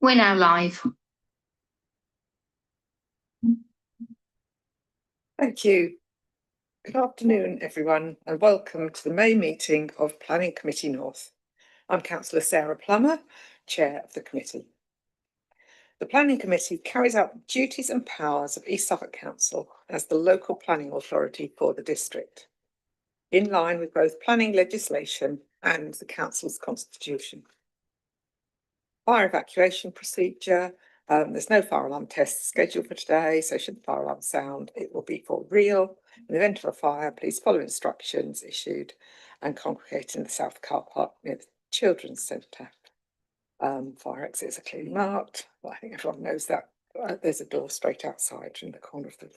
We're now live. Thank you. Good afternoon, everyone, and welcome to the May meeting of Planning Committee North. I'm Councillor Sarah Plummer, Chair of the committee. The Planning Committee carries out the duties and powers of East Suffolk Council as the local planning authority for the district, in line with both planning legislation and the Council's constitution. Fire evacuation procedure. There's no fire alarm test scheduled for today, so should the fire alarm sound, it will be for real. In the event of a fire, please follow instructions issued and congregate in the south car park near the Children's Centre. Fire exits are clearly marked. Well, I think everyone knows that. There's a door straight outside in the corner of the...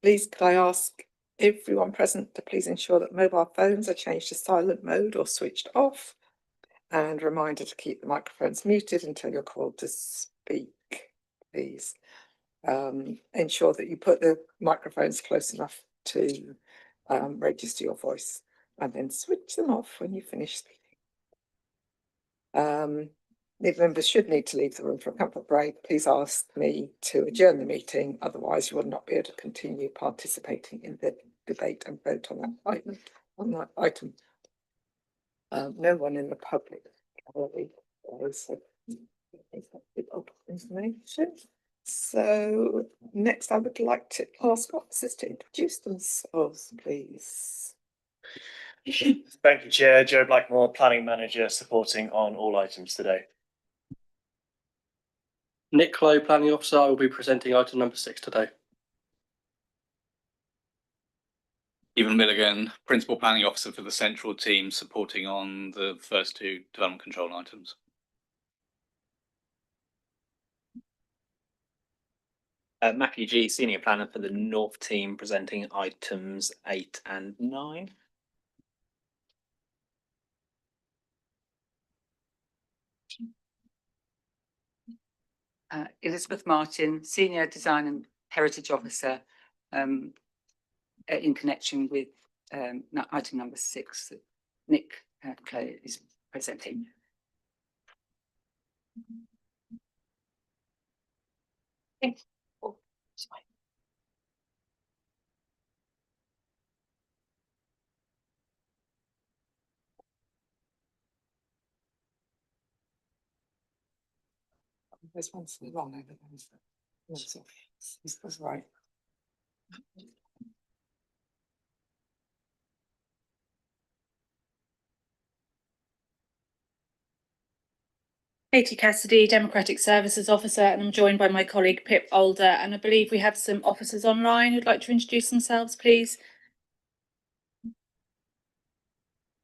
Please, could I ask everyone present to please ensure that mobile phones are changed to silent mode or switched off? And reminder to keep the microphones muted until you're called to speak, please. Ensure that you put the microphones close enough to register your voice, and then switch them off when you finish speaking. If members should need to leave the room for a comfort break, please ask me to adjourn the meeting, otherwise you will not be able to continue participating in the debate and vote on that item. No one in the public information. So next I would like to ask officers to introduce themselves, please. Thank you, Chair. Joe Blackmore, Planning Manager, supporting on all items today. Nick Lowe, Planning Officer. I will be presenting item number 6 today. Stephen Milligan, Principal Planning Officer for the Central Team, supporting on the first 2 development control items. Matthew G, Senior Planner for the North Team, presenting items 8 and 9. Elizabeth Martin, Senior Design and Heritage Officer, in connection with item number 6 that Nick Clay is presenting. Thanks. Oh, sorry. There's one wrong over there. This was right. Katie Cassidy, Democratic Services Officer, and I'm joined by my colleague Pip Older, and I believe we have some officers online who'd like to introduce themselves, please.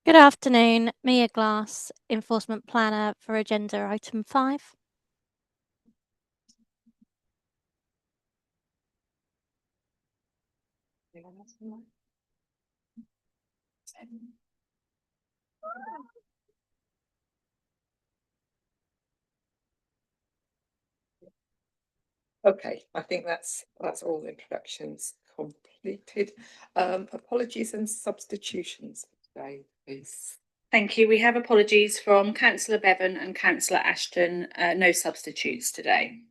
Good afternoon, Mia Glass, Enforcement Planner for Agenda Item 5. Okay, I think that's all the introductions completed. Apologies and substitutions today, please. Thank you. We have apologies from Councillor Bevan and Councillor Ashton. No substitutes today.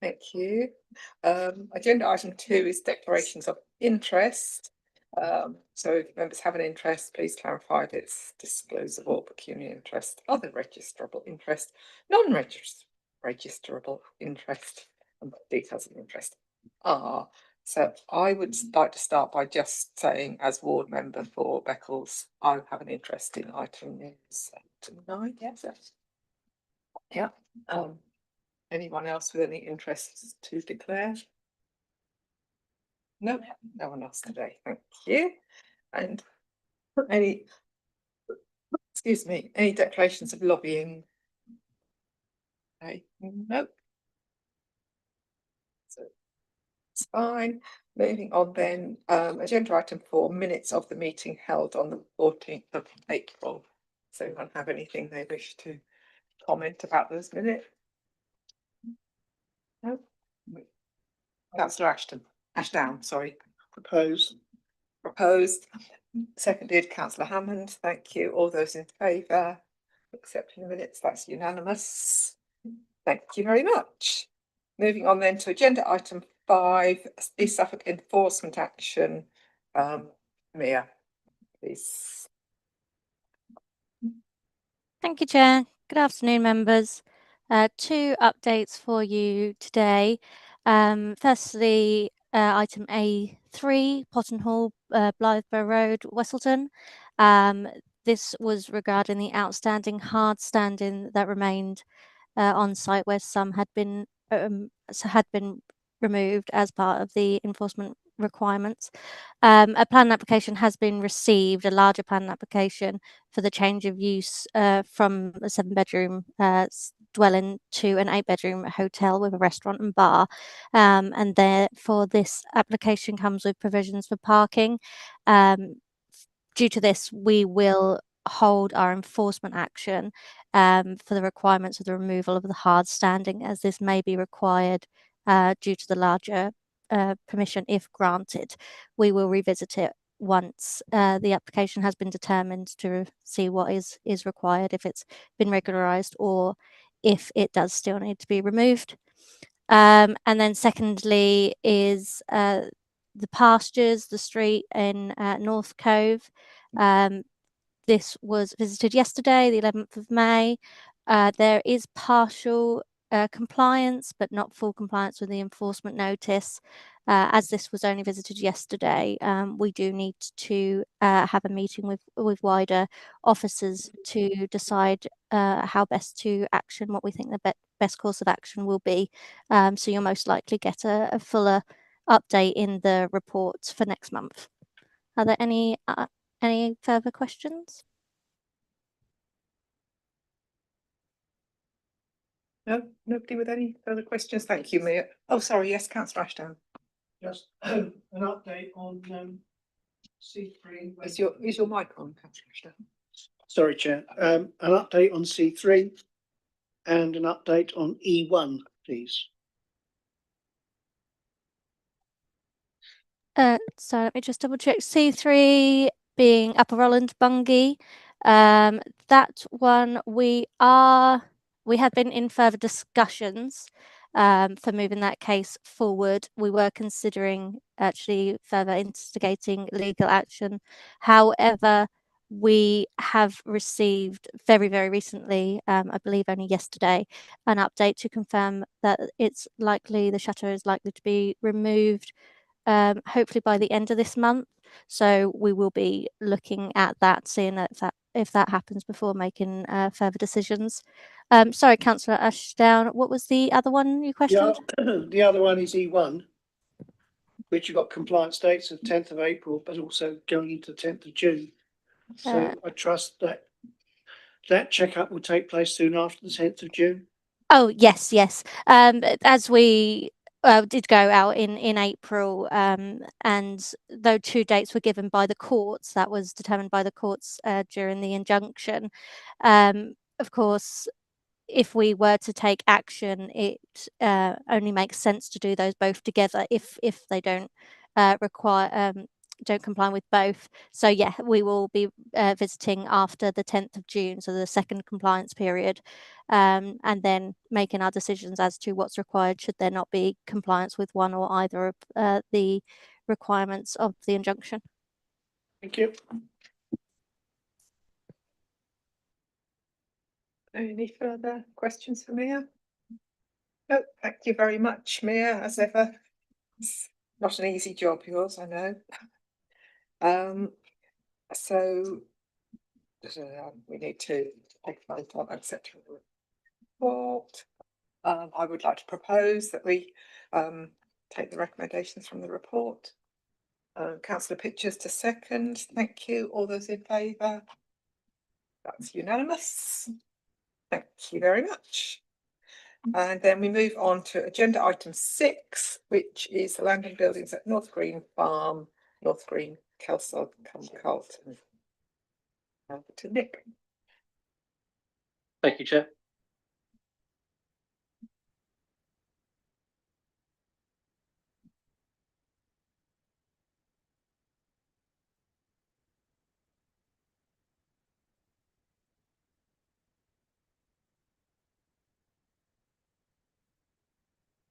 Thank you. Agenda item 2 is declarations of interest. So if members have an interest, please clarify if it's disclosable pecuniary interest, other registrable interest, non-registrable interest, and what details of interest are. So I would like to start by just saying, as ward member for Beccles, I have an interest in item 9. Yes. Yeah. Anyone else with any interests to declare? No, no one else today. Thank you. And any declarations of lobbying? Okay, no. So it's fine. Moving on then, agenda item 4, minutes of the meeting held on the 14th of April. Does anyone have anything they wish to comment about those minutes? No. Councillor Ashdown, sorry. Proposed. Seconded, Councillor Hammond. Thank you. All those in favour? accepting the minutes, that's unanimous. Thank you very much. Moving on then to agenda item 5, East Suffolk enforcement action. Mia, please. Thank you, Chair. Good afternoon, members. Two updates for you today. Firstly, item A3, Pottenhall, Blytheborough Road, Westleton. This was regarding the outstanding hard standing that remained on site where some had been removed as part of the enforcement requirements. A planning application has been received, a larger planning application for the change of use from a 7-bedroom dwelling to an 8-bedroom hotel with a restaurant and bar. And therefore, this application comes with provisions for parking. Due to this, we will hold our enforcement action for the requirements of the removal of the hard standing, as this may be required due to the larger permission if granted. We will revisit it once the application has been determined to see what is required, if it's been regularised or if it does still need to be removed. And then secondly is the pastures, the street in North Cove. This was visited yesterday, the 11th of May. There is partial compliance, but not full compliance with the enforcement notice. As this was only visited yesterday, we do need to have a meeting with wider officers to decide how best to action, what we think the best course of action will be. So you'll most likely get a fuller update in the report for next month. Are there any further questions? No, nobody with any further questions. Thank you, Mia. Oh, sorry. Yes, Councillor Ashdown. Just an update on C3. Is your mic on, Councillor Ashdown? Sorry, Chair. An update on C3 and an update on E1, please. So let me just double check. C3 being Upper Rolland Bungay. That one we have been in further discussions for moving that case forward. We were considering actually further instigating legal action. However, we have received very, very recently, I believe only yesterday, an update to confirm that the shutter is likely to be removed hopefully by the end of this month. So we will be looking at that, seeing if that happens before making further decisions. Sorry, Councillor Ashdown, what was the other one you questioned? The other one is E1, which you've got compliance dates of 10th of April, but also going into 10th of June. So I trust that checkup will take place soon after the 10th of June. Oh, yes. As we did go out in April, and though 2 dates were given by the courts, that was determined by the courts during the injunction. Of course, if we were to take action, it only makes sense to do those both together if they don't don't comply with both. So yeah, we will be visiting after the 10th of June, so the second compliance period, and then making our decisions as to what's required should there not be compliance with one or either of the requirements of the injunction. Thank you. Any further questions for Mia? No, thank you very much, Mia, as ever. It's not an easy job, yours, I know. So we need to take a vote on accepting the report. I would like to propose that we take the recommendations from the report. Councillor Pitchers to second. Thank you. All those in favour? That's unanimous. Thank you very much. And then we move on to agenda item 6, which is the land and buildings at North Green Farm, North Green, Kelsog, Carlton. Over to Nick. Thank you, Chair.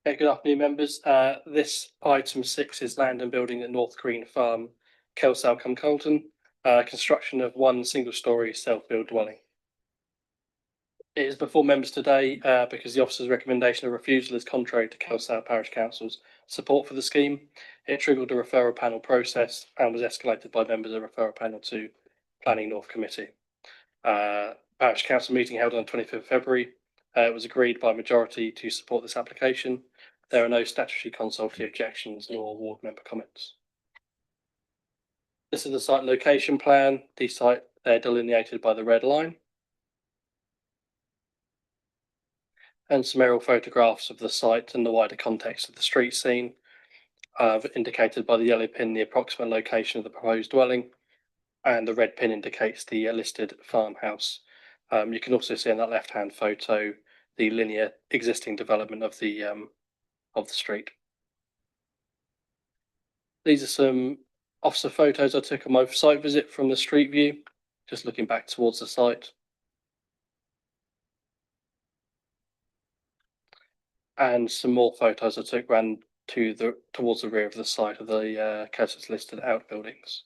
Okay, good afternoon, members. This item 6 is land and building at North Green Farm, Kelsall, Colton. Construction of one single-storey self-built dwelling. It is before members today because the officer's recommendation of refusal is contrary to Kelsall Parish Council's support for the scheme. It triggered a referral panel process and was escalated by members of the referral panel to Planning North Committee. Parish Council meeting held on 25th of February. It was agreed by majority to support this application. There are no statutory consultative objections nor ward member comments. This is the site location plan. The site there delineated by the red line. And some aerial photographs of the site and the wider context of the street scene, indicated by the yellow pin the approximate location of the proposed dwelling, and the red pin indicates the listed farmhouse. You can also see in that left-hand photo the linear existing development of the street. These are some officer photos I took on my site visit from the street view, just looking back towards the site. And some more photos I took ran towards the rear of the site of the Curtis listed outbuildings.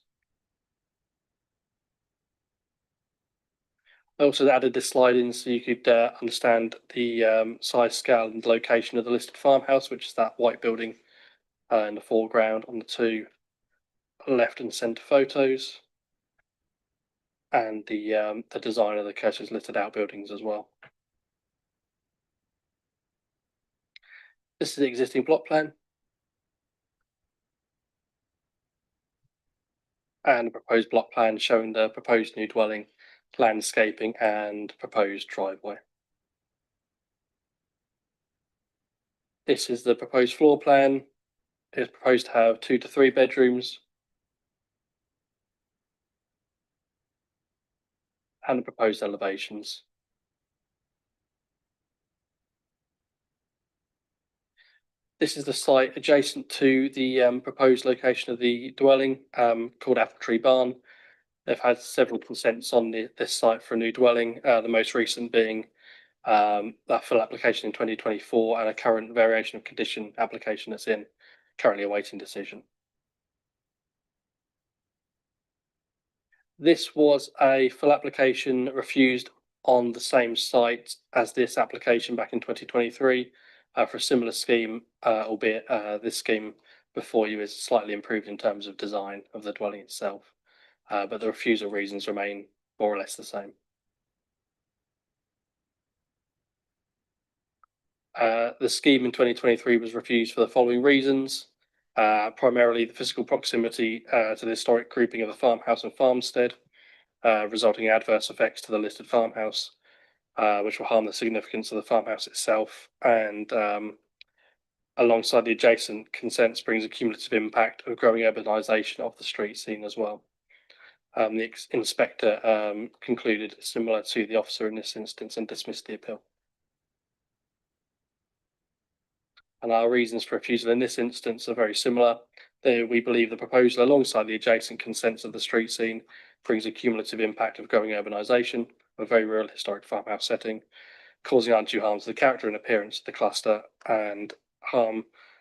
I also added this slide in so you could understand the size, scale and location of the listed farmhouse, which is that white building in the foreground on the two left and centre photos, and the design of the Curtis listed outbuildings as well. This is the existing plot plan and a proposed block plan showing the proposed new dwelling, landscaping and proposed driveway. This is the proposed floor plan. It is proposed to have 2 to 3 bedrooms and the proposed elevations. This is the site adjacent to the proposed location of the dwelling, called Apple Tree Barn. They've had several consents on this site for a new dwelling, the most recent being that full application in 2024 and a current variation of condition application that's currently awaiting decision. This was a full application refused on the same site as this application back in 2023 for a similar scheme, albeit this scheme before you is slightly improved in terms of design of the dwelling itself, but the refusal reasons remain more or less the same. The scheme in 2023 was refused for the following reasons. Primarily the physical proximity to the historic grouping of the farmhouse and farmstead, resulting in adverse effects to the listed farmhouse, which will harm the significance of the farmhouse itself, and alongside the adjacent consents brings a cumulative impact of growing urbanisation of the street scene as well. The inspector concluded similar to the officer in this instance and dismissed the appeal. And our reasons for refusal in this instance are very similar. We believe the proposal alongside the adjacent consents of the street scene brings a cumulative impact of growing urbanisation, a very real historic farmhouse setting, causing undue harm to the character and appearance of the cluster and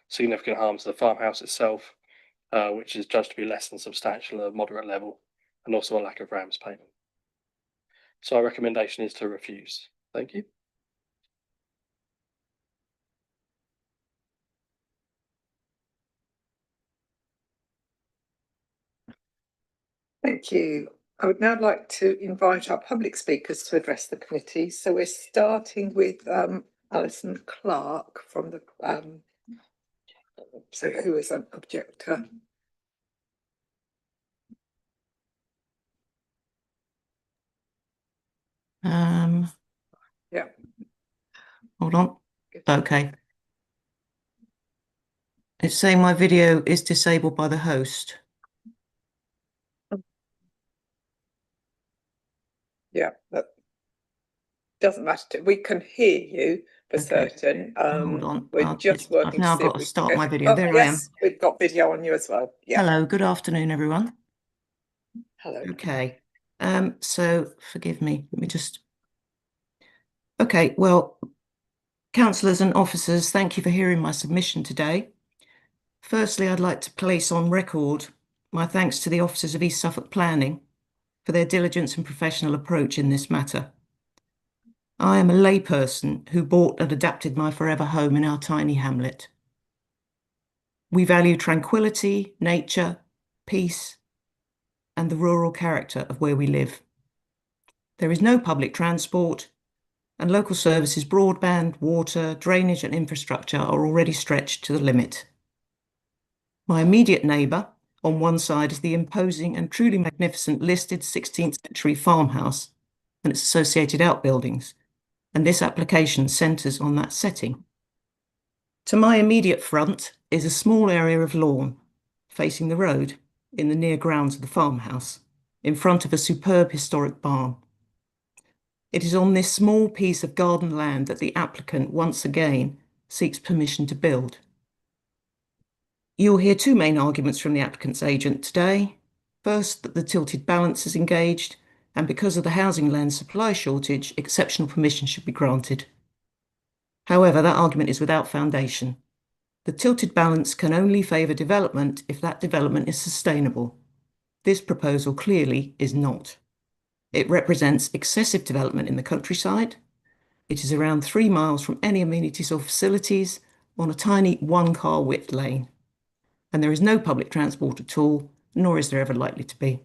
significant harm to the farmhouse itself, which is judged to be less than substantial at a moderate level, and also a lack of RAMS payment. So our recommendation is to refuse. Thank you. Thank you. I would now like to invite our public speakers to address the committee. So we're starting with Alison Clark from the who is an objector. Yeah. Hold on. Okay. It's saying my video is disabled by the host. Yeah, that doesn't matter. We can hear you for certain. Hold on. We're just working. I've now to see got if to we start can my video. There I am. Yes, we've got video on you as well. Yeah. Hello, good afternoon, everyone. Hello. Okay. So forgive me. Let me just. Okay. Well, Councillors and officers, thank you for hearing my submission today. Firstly, I'd like to place on record my thanks to the officers of East Suffolk Planning for their diligence and professional approach in this matter. I am a layperson who bought and adapted my forever home in our tiny hamlet. We value tranquility, nature, peace, and the rural character of where we live. There is no public transport, and local services, broadband, water, drainage and infrastructure are already stretched to the limit. My immediate neighbour on one side is the imposing and truly magnificent listed 16th century farmhouse and its associated outbuildings, and this application centres on that setting. To my immediate front is a small area of lawn facing the road in the near grounds of the farmhouse, in front of a superb historic barn. It is on this small piece of garden land that the applicant once again seeks permission to build. You'll hear two main arguments from the applicant's agent today. First, that the tilted balance is engaged, and because of the housing land supply shortage, exceptional permission should be granted. However, that argument is without foundation. The tilted balance can only favour development if that development is sustainable. This proposal clearly is not. It represents excessive development in the countryside. It is around 3 miles from any amenities or facilities on a tiny 1-car width lane. And there is no public transport at all, nor is there ever likely to be.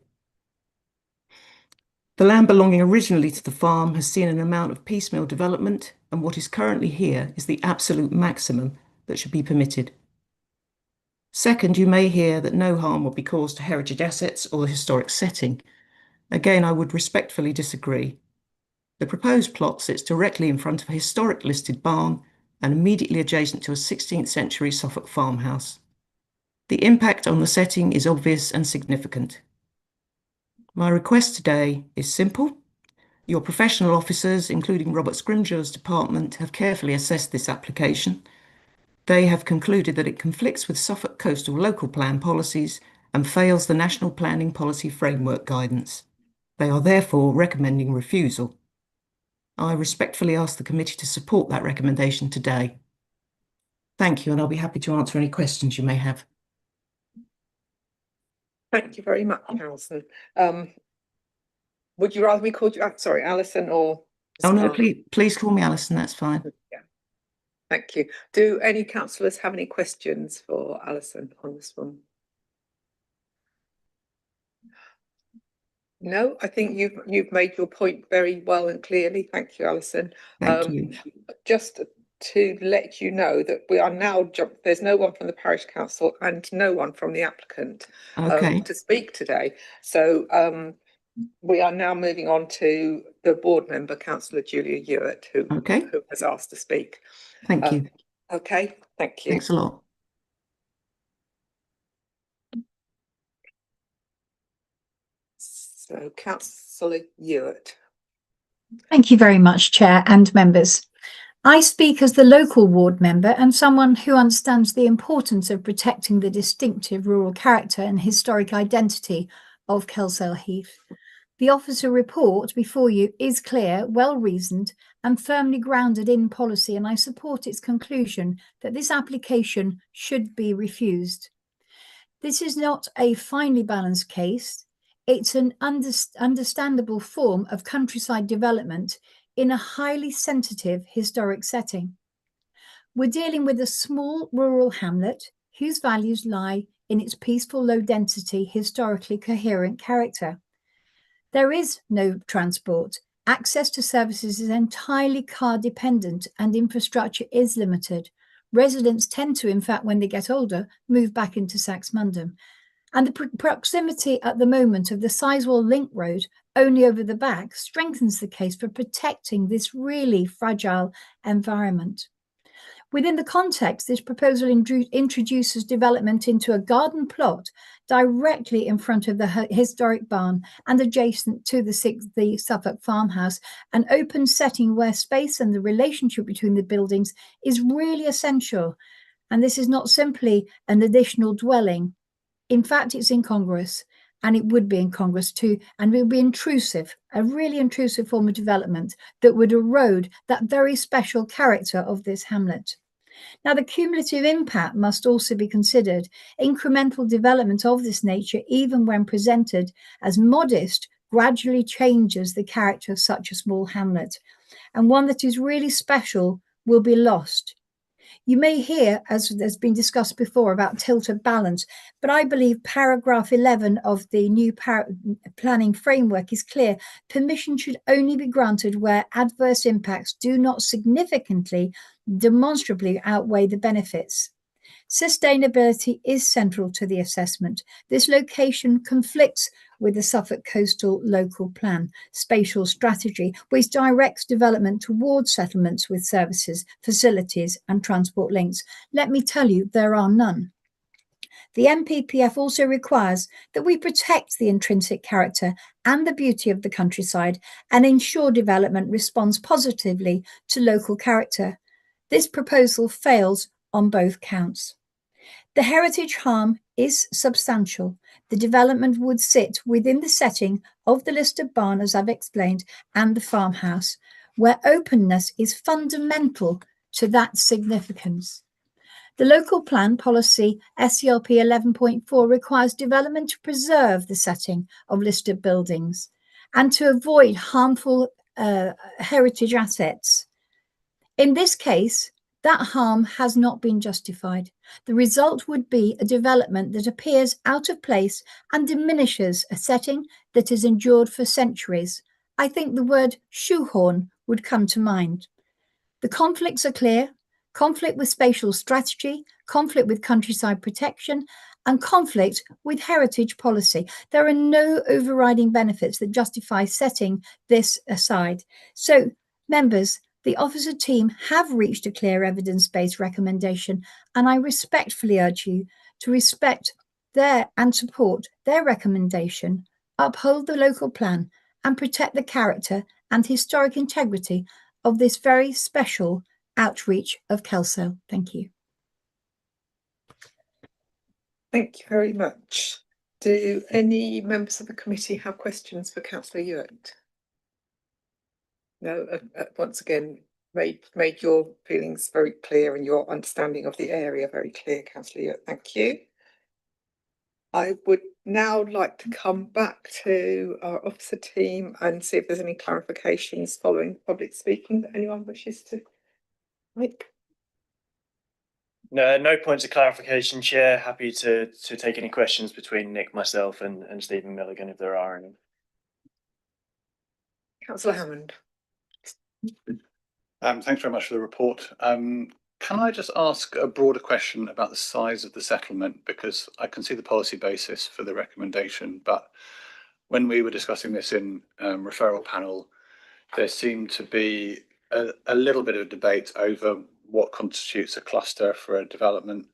The land belonging originally to the farm has seen an amount of piecemeal development, and what is currently here is the absolute maximum that should be permitted. Second, you may hear that no harm will be caused to heritage assets or the historic setting. Again, I would respectfully disagree. The proposed plot sits directly in front of a historic listed barn and immediately adjacent to a 16th century Suffolk farmhouse. The impact on the setting is obvious and significant. My request today is simple. Your professional officers, including Robert Scrimgeour's department, have carefully assessed this application. They have concluded that it conflicts with Suffolk coastal local plan policies and fails the National Planning Policy Framework guidance. They are therefore recommending refusal. I respectfully ask the committee to support that recommendation today. Thank you, and I'll be happy to answer any questions you may have. Thank you very much, Alison. Would you rather me call you, sorry, Alison or? Oh no, please call me Alison, that's fine. Yeah. Thank you. Do any councillors have any questions for Alison on this one? No, I think you've made your point very well and clearly. Thank you, Alison. Thank you. Just to let you know that we are now, there's no one from the parish council and no one from the applicant to speak today. So we are now moving on to the board member, Councillor Julia Ewart, who has asked to speak. Thank you. Okay, thank you. Thanks a lot. So, Councillor Ewart. Thank you very much, Chair and members. I speak as the local ward member and someone who understands the importance of protecting the distinctive rural character and historic identity of Kelsale Heath. The officer report before you is clear, well-reasoned and firmly grounded in policy, and I support its conclusion that this application should be refused. This is not a finely balanced case. It's an understandable form of countryside development in a highly sensitive historic setting. We're dealing with a small rural hamlet whose values lie in its peaceful, low-density, historically coherent character. There is no transport. Access to services is entirely car-dependent and infrastructure is limited. Residents tend to, in fact, when they get older, move back into Saxmundham. And the proximity at the moment of the Sizewell Link Road only over the back strengthens the case for protecting this really fragile environment. Within the context, this proposal introduces development into a garden plot directly in front of the historic barn and adjacent to the Suffolk farmhouse, an open setting where space and the relationship between the buildings is really essential. And this is not simply an additional dwelling. In fact, it's incongruous. and it would be incongruous too, and it would be intrusive, a really intrusive form of development that would erode that very special character of this hamlet. Now, the cumulative impact must also be considered. Incremental development of this nature, even when presented as modest, gradually changes the character of such a small hamlet, and one that is really special will be lost. You may hear, as has been discussed before, about tilt of balance, but I believe paragraph 11 of the new planning framework is clear. Permission should only be granted where adverse impacts do not significantly, demonstrably outweigh the benefits. Sustainability is central to the assessment. This location conflicts with the Suffolk Coastal Local Plan spatial strategy, which directs development towards settlements with services, facilities and transport links. Let me tell you, there are none. The NPPF also requires that we protect the intrinsic character and the beauty of the countryside and ensure development responds positively to local character. This proposal fails on both counts. The heritage harm is substantial. The development would sit within the setting of the listed barn, as I've explained, and the farmhouse, where openness is fundamental to that significance. The local plan policy SCLP 11.4 requires development to preserve the setting of listed buildings and to avoid harmful heritage assets. In this case, that harm has not been justified. The result would be a development that appears out of place and diminishes a setting that has endured for centuries. I think the word shoehorn would come to mind. The conflicts are clear: conflict with spatial strategy, conflict with countryside protection, and conflict with heritage policy. There are no overriding benefits that justify setting this aside. So, members, the officer team have reached a clear evidence-based recommendation, and I respectfully urge you to respect their and support their recommendation, uphold the local plan, and protect the character and historic integrity of this very special outreach of Kelso. Thank you. Thank you very much. Do any members of the committee have questions for Councillor Ewart? No, once again, made your feelings very clear and your understanding of the area very clear, Councillor Ewart. Thank you. I would now like to come back to our officer team and see if there's any clarifications following public speaking that anyone wishes to make. No points of clarification, Chair. Happy to take any questions between Nick, myself and Stephen Milligan if there are any. Councillor Hammond. Thanks very much for the report. Can I just ask a broader question about the size of the settlement? Because I can see the policy basis for the recommendation, but when we were discussing this in referral panel, there seemed to be a little bit of debate over what constitutes a cluster for a development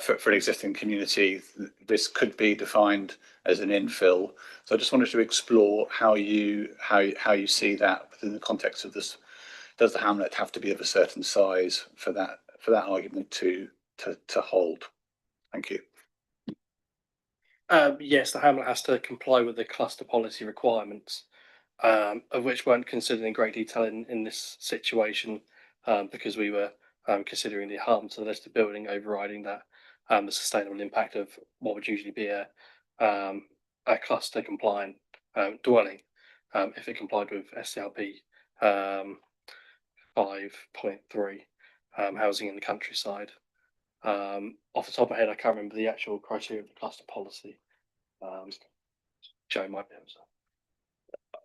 for an existing community. This could be defined as an infill. So I just wanted to explore how you see that within the context of this. Does the hamlet have to be of a certain size for that argument to hold? Thank you. Yes, the hamlet has to comply with the cluster policy requirements, of which weren't considered in great detail in this situation, because we were considering the harm to the listed building overriding that, the sustainable impact of what would usually be a cluster compliant dwelling, if it complied with SCLP 5.3, housing in the countryside. Off the top of my head, I can't remember the actual criteria of the cluster policy. Joe might be able to.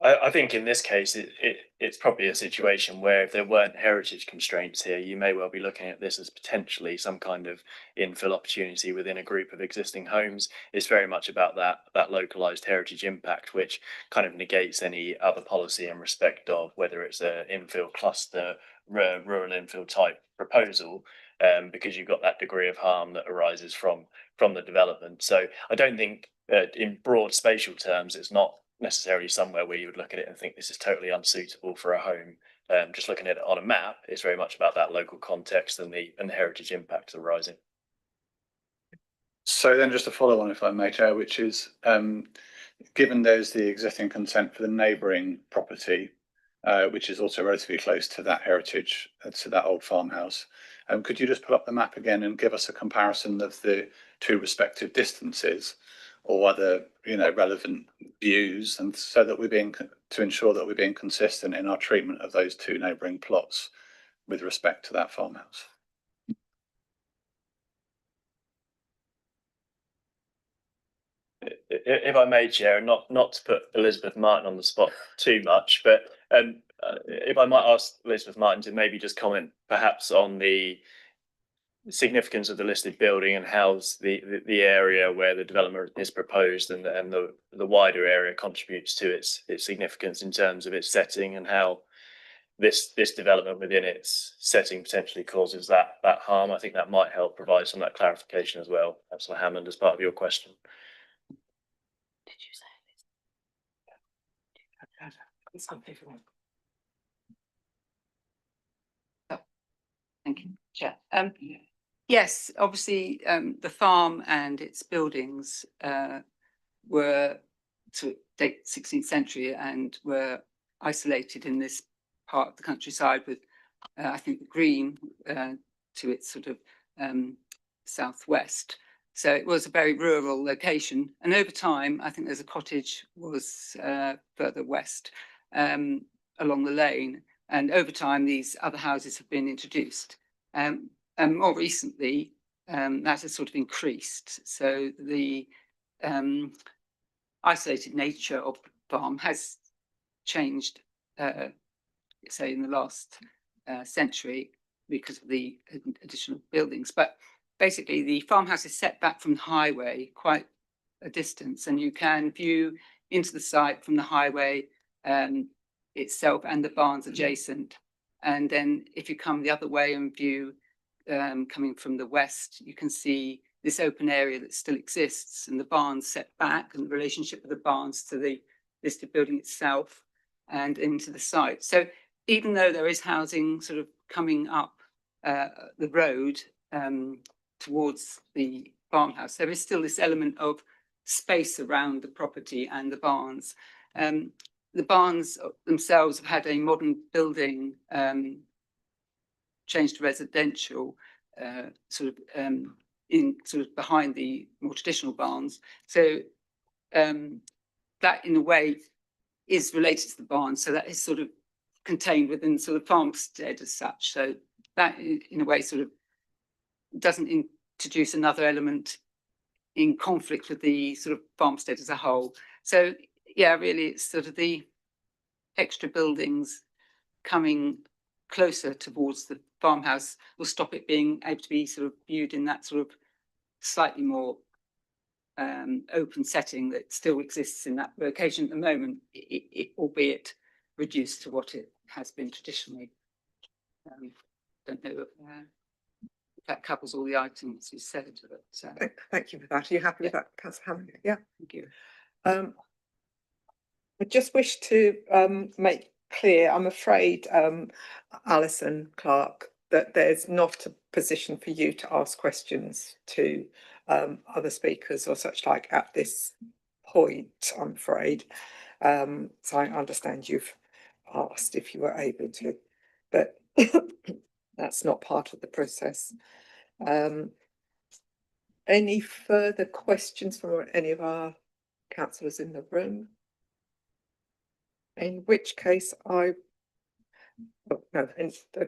I think in this case, it's probably a situation where if there weren't heritage constraints here, you may well be looking at this as potentially some kind of infill opportunity within a group of existing homes. It's very much about that localized heritage impact, which kind of negates any other policy in respect of whether it's an infill cluster, rural infill type proposal, because you've got that degree of harm that arises from the development. So I don't think in broad spatial terms, it's not necessarily somewhere where you would look at it and think this is totally unsuitable for a home. Just looking at it on a map, it's very much about that local context and the heritage impacts arising. So then just a follow on, if I may, Chair, which is, given there's the existing consent for the neighbouring property, which is also relatively close to that heritage, to that old farmhouse, could you just pull up the map again and give us a comparison of the two respective distances or other, relevant views, and so that to ensure that we're being consistent in our treatment of those two neighbouring plots with respect to that farmhouse? If I may, Chair, and not to put Elizabeth Martin on the spot too much, but if I might ask Elizabeth Martin to maybe just comment perhaps on the significance of the listed building and how the area where the development is proposed and the wider area contributes to its significance in terms of its setting, and how this development within its setting potentially causes that harm. I think that might help provide some of that clarification as well, Councillor Hammond, as part of your question. Did you say Thank you, Chair. Yes, obviously, the farm and its buildings were to date 16th century and were isolated in this part of the countryside with, I think, the green to its sort of southwest. So it was a very rural location. And over time, I think there's a cottage was further west along the lane. And over time, these other houses have been introduced. And more recently, that has sort of increased. So the isolated nature of the farm has changed, say, in the last century because of the additional buildings. But basically, the farmhouse is set back from the highway quite a distance, and you can view into the site from the highway itself and the barns adjacent. And then if you come the other way and view coming from the west, you can see this open area that still exists, and the barns set back, and the relationship of the barns to the listed building itself and into the site. So even though there is housing sort of coming up the road towards the farmhouse, there is still this element of space around the property and the barns. The barns themselves have had a modern building changed to residential, sort of behind the more traditional barns. So that in a way is related to the barns. So that is sort of contained within sort of farmstead as such. So that in a way sort of doesn't introduce another element in conflict with the sort of farmstead as a whole. So yeah, really it's sort of the extra buildings coming closer towards the farmhouse will stop it being able to be sort of viewed in that sort of slightly more open setting that still exists in that location at the moment, albeit reduced to what it has been traditionally. Don't know if that covers all the items you said. But, Thank you for that. Are you happy with that, Councillor Hammond? Yeah. thank you. I just wish to make clear, I'm afraid, Alison Clark, that there's not a position for you to ask questions to other speakers or such like at this point, I'm afraid. So I understand you've asked if you were able to, but that's not part of the process. Any further questions from any of our councillors in the room? In which case no further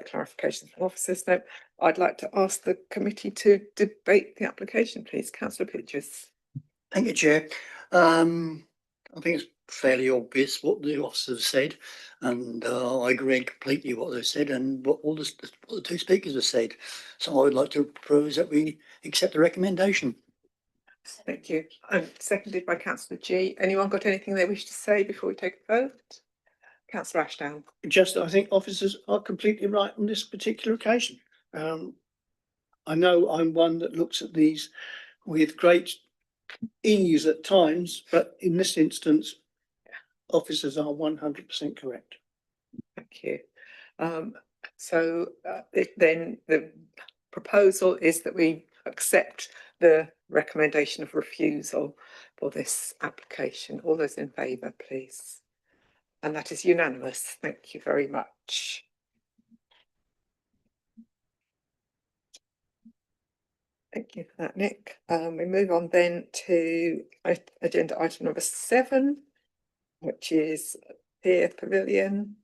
clarifications from officers. No, I'd like to ask the committee to debate the application, please. Councillor Pitches. Thank you, Chair. I think it's fairly obvious what the officers said, and I agree completely with what they said and what what the two speakers have said. So I would like to propose that we accept the recommendation. Thank you. Seconded by Councillor G. Anyone got anything they wish to say before we take a vote? Councillor Ashdown. Just, I think officers are completely right on this particular occasion. I know I'm one that looks at these with great ease at times, but in this instance, officers are 100% correct. Thank you. So then the proposal is that we accept the recommendation of refusal for this application? All those in favour, please. And that is unanimous. Thank you very much. Thank you for that, Nick. We move on then to agenda item number 7, which is Pier Pavilion.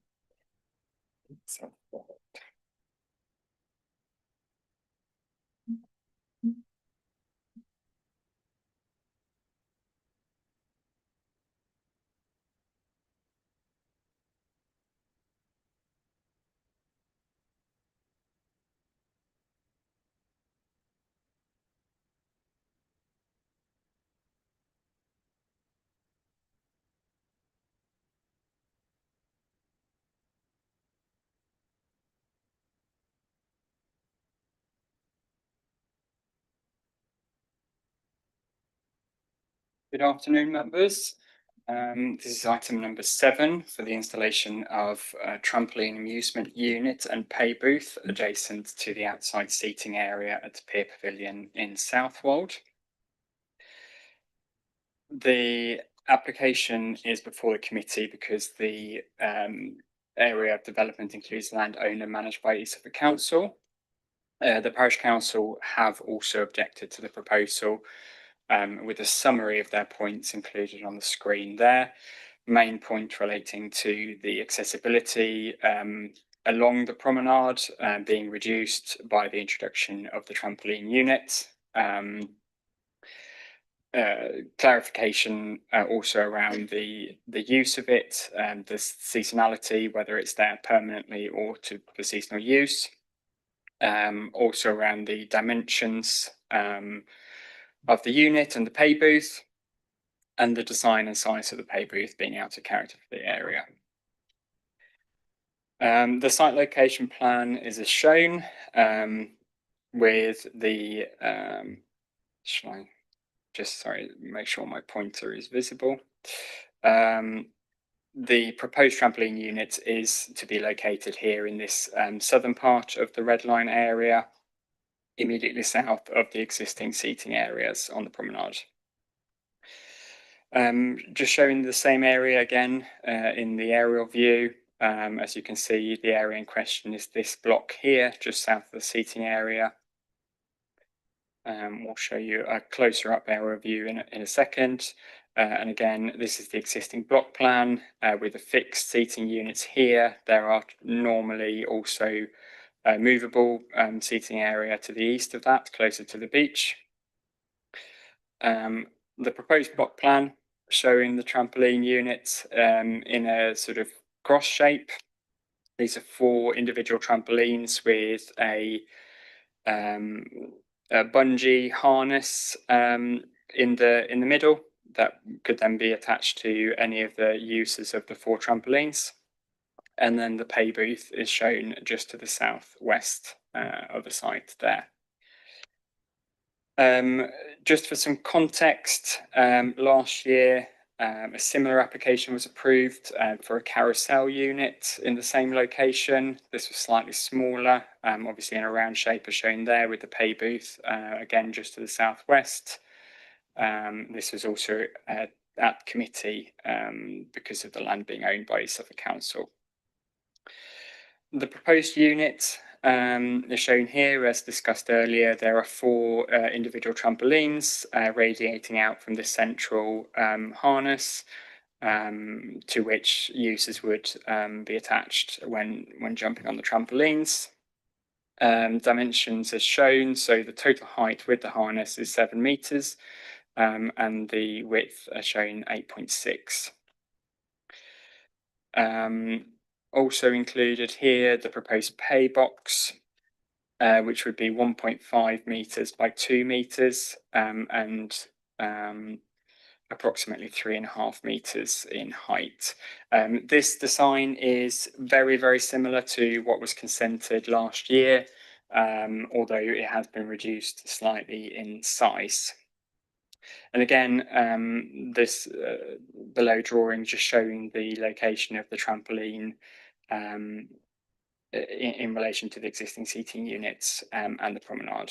Good afternoon, members. This is item number 7 for the installation of a trampoline amusement unit and pay booth adjacent to the outside seating area at the Pier Pavilion in Southwold. The application is before the committee because the area of development includes land owned and managed by East Suffolk Council. The Parish Council have also objected to the proposal, with a summary of their points included on the screen there. Main point relating to the accessibility along the promenade being reduced by the introduction of the trampoline unit. Clarification also around the use of it and the seasonality, whether it's there permanently or for seasonal use. Also around the dimensions of the unit and the pay booth, and the design and size of the pay booth being out of character for the area. The site location plan is as shown, with the shall I just make sure my pointer is visible. The proposed trampoline unit is to be located here in this southern part of the red line area, immediately south of the existing seating areas on the promenade. Just showing the same area again in the aerial view. As you can see, the area in question is this block here, just south of the seating area. We'll show you a closer up aerial view in a second. And again, this is the existing block plan with the fixed seating units here. There are normally also movable seating area to the east of that, closer to the beach. The proposed block plan showing the trampoline units in a sort of cross shape. These are 4 individual trampolines with a bungee harness in the middle that could then be attached to any of the uses of the 4 trampolines. And then the pay booth is shown just to the southwest of the site there. Just for some context, last year a similar application was approved for a carousel unit in the same location. This was slightly smaller, obviously in a round shape as shown there with the pay booth, again just to the southwest. This was also at committee because of the land being owned by Suffolk Council. The proposed unit is shown here. As discussed earlier, there are 4 individual trampolines radiating out from the central harness, to which users would be attached when jumping on the trampolines. Dimensions as shown, so the total height with the harness is 7 meters, and the width as shown 8.6. Also included here the proposed pay box, which would be 1.5 meters by 2 meters, and approximately 3.5 meters in height. This design is very, very similar to what was consented last year, although it has been reduced slightly in size. And again, this below drawing just showing the location of the trampoline in relation to the existing seating units and the promenade.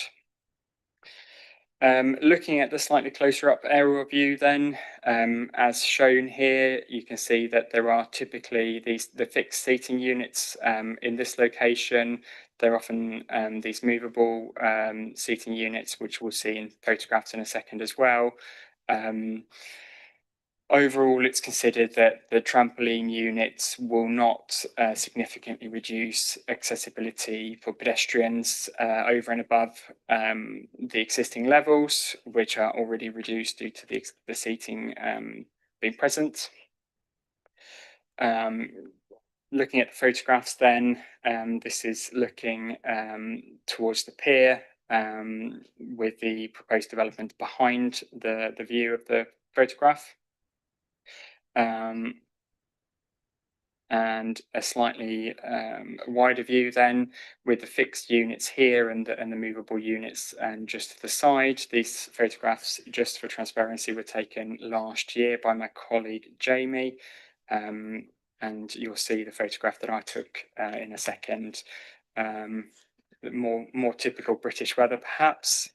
Looking at the slightly closer up aerial view then, as shown here, you can see that there are typically the fixed seating units in this location. They're often these movable seating units, which we'll see in photographs in a second as well. Overall, it's considered that the trampoline units will not significantly reduce accessibility for pedestrians over and above the existing levels, which are already reduced due to the seating being present. Looking at the photographs then, this is looking towards the pier with the proposed development behind the view of the photograph. And a slightly wider view then with the fixed units here and the movable units and just to the side. These photographs, just for transparency, were taken last year by my colleague Jamie, and you'll see the photograph that I took in a second. More typical British weather perhaps.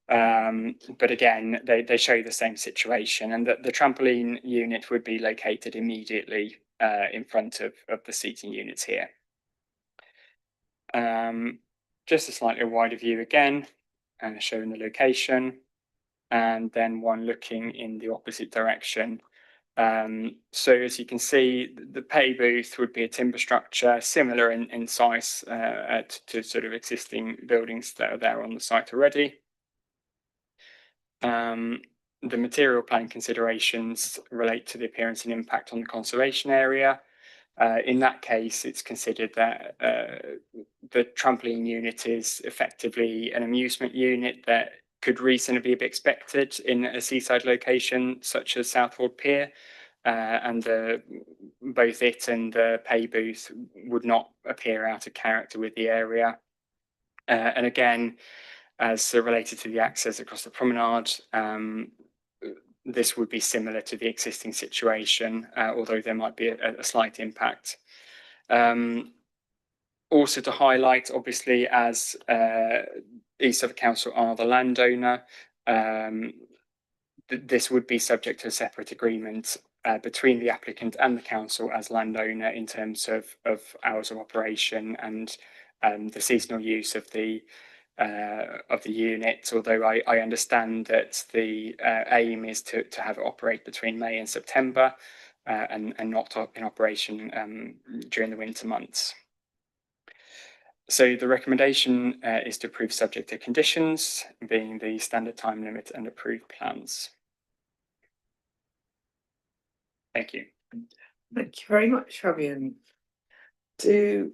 But again, they show the same situation, and that the trampoline unit would be located immediately in front of the seating units here. Just a slightly wider view again, showing the location, and then one looking in the opposite direction. So as you can see, the pay booth would be a timber structure similar in size to sort of existing buildings that are there on the site already. The material plan considerations relate to the appearance and impact on the conservation area. In that case, it's considered that the trampoline unit is effectively an amusement unit that could reasonably be expected in a seaside location such as Southwold Pier, and both it and the pay booth would not appear out of character with the area. And again, as related to the access across the promenade, this would be similar to the existing situation, although there might be a slight impact. Also to highlight, obviously, as East Suffolk Council are the landowner, this would be subject to a separate agreement between the applicant and the council as landowner in terms of hours of operation and the seasonal use of the unit, although I understand that the aim is to have it operate between May and September and not in operation during the winter months. So the recommendation is to approve subject to conditions, being the standard time limit and approved plans. Thank you. Thank you very much, Fabian. We've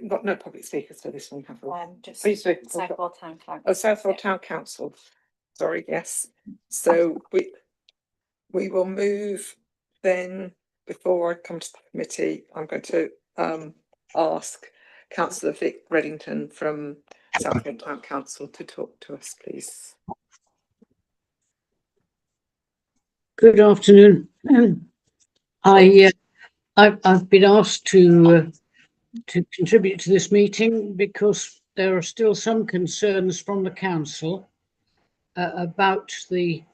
got no public speakers for this one, have we? Just Please do. Southwold Town Council. Oh, Southwold Town Council. Sorry, yes. So we will move then. Before I come to the committee, I'm going to ask Councillor Vic Reddington from Southwold Town Council to talk to us, please. Good afternoon. I've been asked to contribute to this meeting because there are still some concerns from the council about the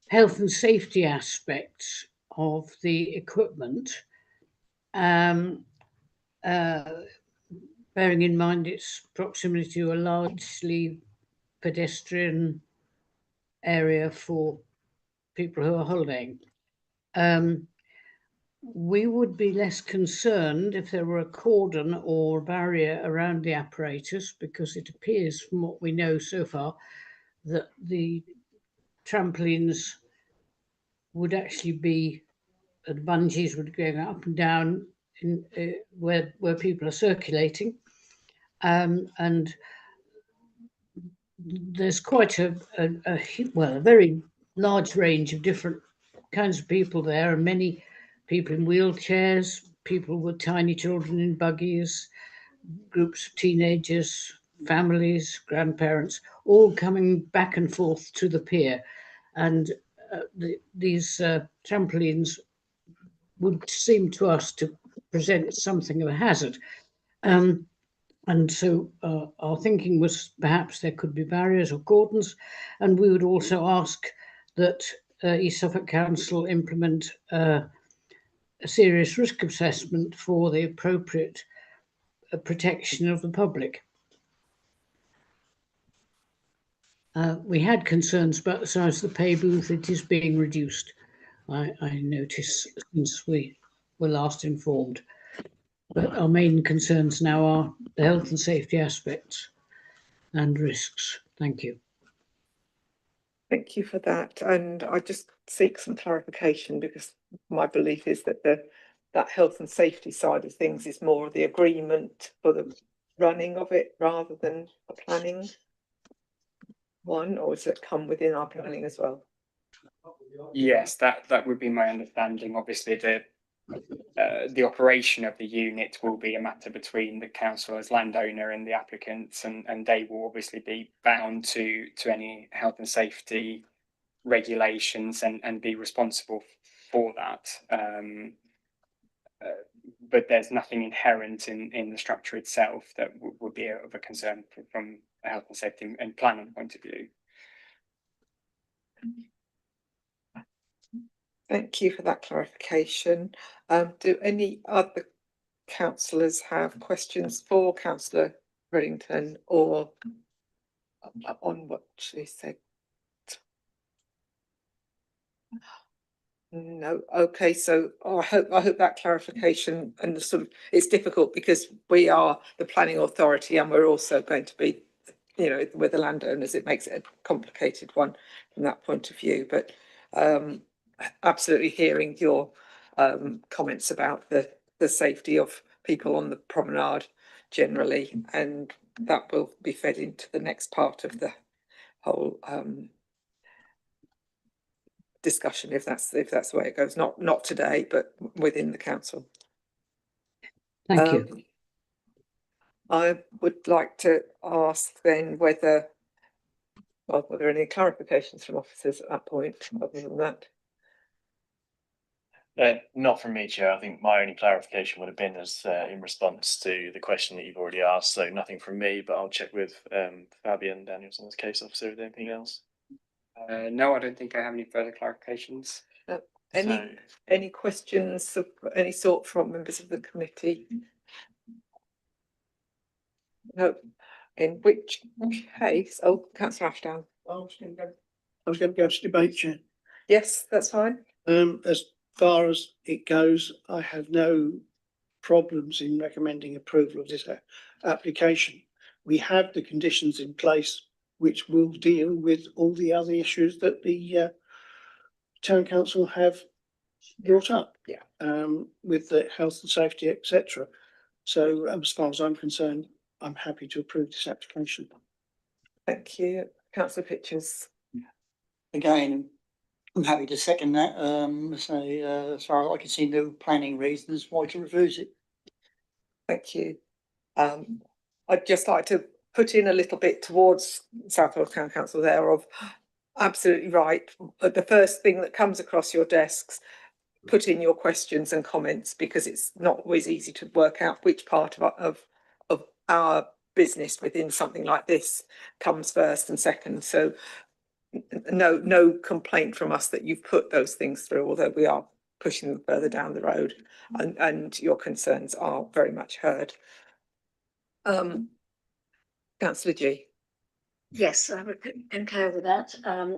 health and safety aspects of the equipment, bearing in mind its proximity to a largely pedestrian area for people who are holidaying. We would be less concerned if there were a cordon or barrier around the apparatus, because it appears from what we know so far that the trampolines would actually be, the bungees would go up and down in, where people are circulating. And there's quite a very large range of different kinds of people there, and many people in wheelchairs, people with tiny children in buggies, groups of teenagers, families, grandparents, all coming back and forth to the pier. And these trampolines would seem to us to present something of a hazard. And so our thinking was perhaps there could be barriers or cordons, and we would also ask that East Suffolk Council implement a serious risk assessment for the appropriate protection of the public. We had concerns about the size of the pay booth. It is being reduced, I notice, since we were last informed. But our main concerns now are the health and safety aspects and risks. Thank you. Thank you for that. And I just seek some clarification, because my belief is that that health and safety side of things is more of the agreement for the running of it rather than a planning one, or does it come within our planning as well? Yes, that would be my understanding. Obviously, the operation of the unit will be a matter between the council as landowner and the applicants, and they will obviously be bound to any health and safety regulations and be responsible for that. But there's nothing inherent in the structure itself that would be of a concern from a health and safety and planning point of view. Thank you for that clarification. Do any other councillors have questions for Councillor Reddington or on what she said? No. Okay, so I hope that clarification, and the sort of, it's difficult because we are the planning authority and we're also going to be, you know, with the landowners. It makes it a complicated one from that point of view. But absolutely hearing your comments about the safety of people on the promenade generally, and that will be fed into the next part of the whole discussion, if that's the way it goes. Not today, but within the council. Thank you. I would like to ask then whether, well, were there any clarifications from officers at that point other than that? Not from me, Chair. I think my only clarification would have been as in response to the question that you've already asked. So nothing from me, but I'll check with Fabian Danielson as case officer with anything else. No, I don't think I have any further clarifications. Any questions of any sort from members of the committee? No. In which case, Councillor Ashdown. I was going to go to debate, Chair. Yes, that's fine. As far as it goes, I have no problems in recommending approval of this application. We have the conditions in place which will deal with all the other issues that the town council have brought up. Yeah. With the health and safety, etc. So as far as I'm concerned, I'm happy to approve this application. Thank you. Councillor Pitchers. Again, I'm happy to second that. As far as I can see, no planning reasons why to refuse it. Thank you. I'd just like to put in a little bit towards South Wales Town Council there of absolutely right. The first thing that comes across your desks, put in your questions and comments, because it's not always easy to work out which part of our business within something like this comes first and second. So no complaint from us that you've put those things through, although we are pushing them further down the road, and your concerns are very much heard. Councillor G. Yes, I would concur with that.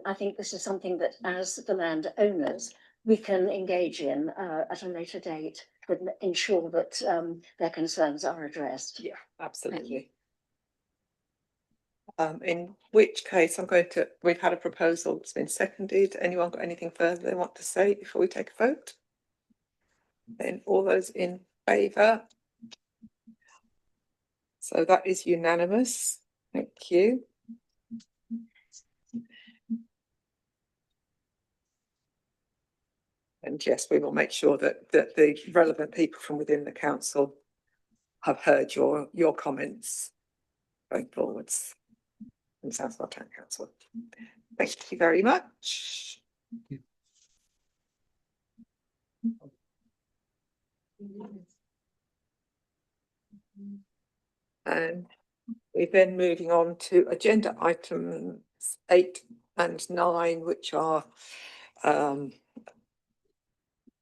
I think this is something that, as the landowners, we can engage in at a later date, but ensure that their concerns are addressed. Yeah, absolutely. In which case, we've had a proposal that's been seconded. Anyone got anything further they want to say before we take a vote? Then all those in favour? So that is unanimous. Thank you. And yes, we will make sure that the relevant people from within the council have heard your comments going forwards from South Wales Town Council. Thank you very much. And we're then moving on to agenda items 8 and 9, which are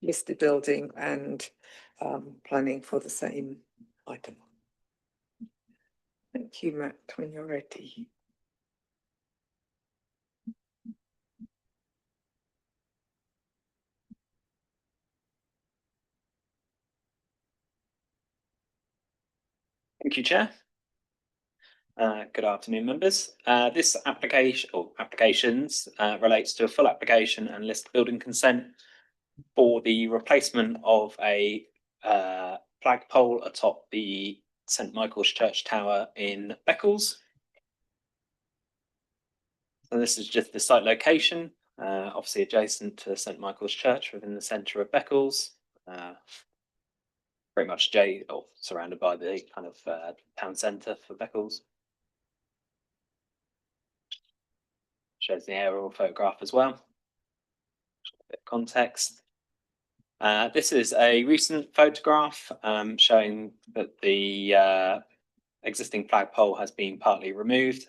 listed building and planning for the same item. Thank you, Matt, when you're ready. Thank you, Chair. Good afternoon, members. This application or applications relates to a full application and list building consent for the replacement of a flagpole atop the St Michael's Church Tower in Beccles. So this is just the site location, obviously adjacent to St Michael's Church within the centre of Beccles. Very much surrounded by the kind of town centre for Beccles. Shows the aerial photograph as well. A bit of context. This is a recent photograph showing that the existing flagpole has been partly removed.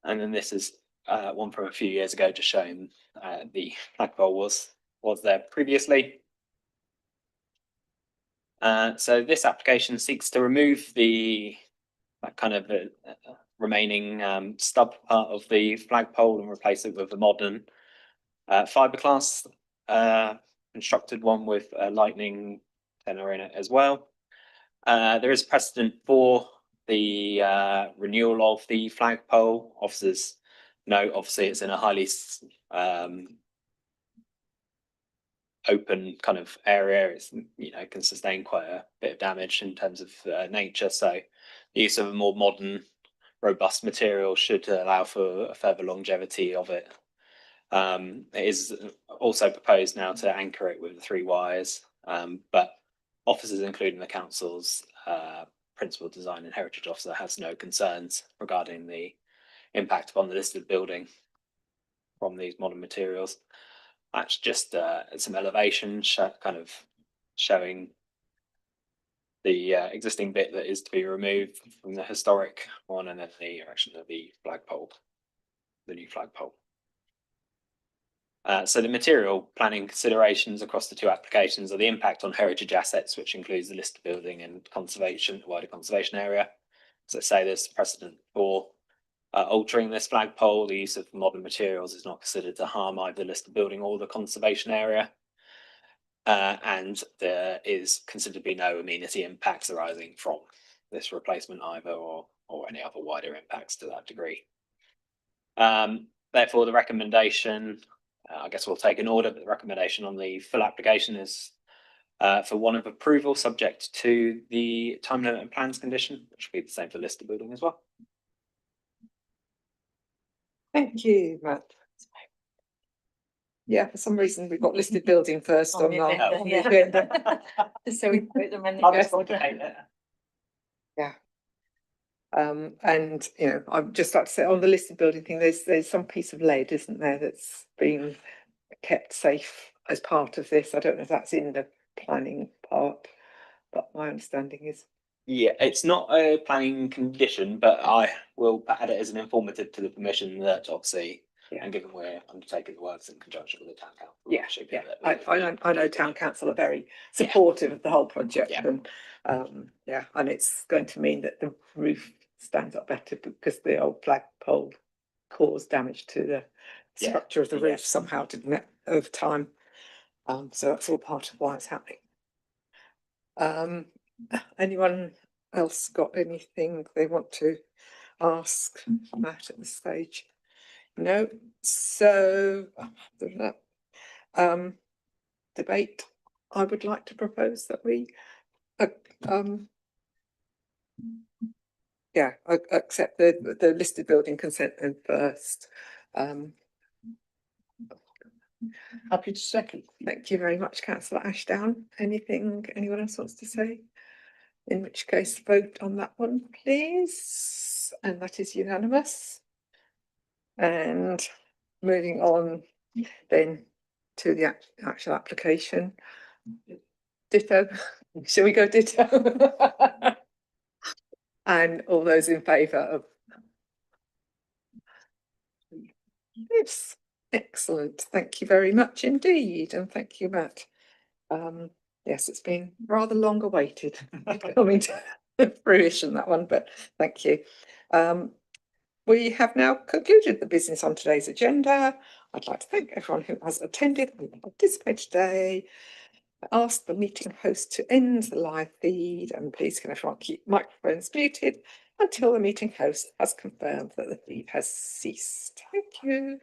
And then this is one from a few years ago, just showing the flagpole was there previously. So this application seeks to remove that kind of remaining stub part of the flagpole and replace it with a modern fiberglass constructed one with a lightning tenor in it as well. There is precedent for the renewal of the flagpole. Officers know, obviously, it's in a highly open kind of area. It's, can sustain quite a bit of damage in terms of nature. So the use of a more modern, robust material should allow for a further longevity of it. It is also proposed now to anchor it with 3 wires, but officers, including the council's principal design and heritage officer, has no concerns regarding the impact upon the listed building from these modern materials. That's just some elevation kind of showing the existing bit that is to be removed from the historic one, and then the erection of the flagpole, the new flagpole. So the material planning considerations across the 2 applications are the impact on heritage assets, which includes the listed building and conservation, wider conservation area. As I say, there's precedent for altering this flagpole. The use of modern materials is not considered to harm either the listed building or the conservation area. And there is considered to be no amenity impacts arising from this replacement either, or any other wider impacts to that degree. Therefore, the recommendation, I guess we'll take an order, but the recommendation on the full application is for one of approval, subject to the time limit and plans condition, which will be the same for listed building as well. Thank you, Matt. Yeah, for some reason we've got listed building first on our agenda. So we put them in the Yeah. And I'd just like to say on the listed building thing, there's some piece of lead, isn't there, that's being kept safe as part of this. I don't know if that's in the planning part, but my understanding is. Yeah, it's not a planning condition, but I will add it as an informative to the permission that obviously, and given we're undertaking the works in conjunction with the town council. I know town council are very supportive of the whole project, and and it's going to mean that the roof stands up better because the old flagpole caused damage to the structure of the roof somehow, didn't it, over time? So that's all part of why it's happening. Anyone else got anything they want to ask Matt at this stage? No. So debate. I would like to propose that we accept the listed building consent in first. Happy to second. Thank you very much, Councillor Ashdown. Anything anyone else wants to say? In which case, vote on that one, please. And that is unanimous. And moving on then to the actual application. Ditto. Shall we go ditto? And all those in favour of this? Excellent. Thank you very much indeed. And thank you, Matt. Yes, it's been rather long awaited coming to fruition, that one, but thank you. We have now concluded the business on today's agenda. I'd like to thank everyone who has attended and participated today. I ask the meeting host to end the live feed, and please can everyone keep microphones muted until the meeting host has confirmed that the feed has ceased. Thank you.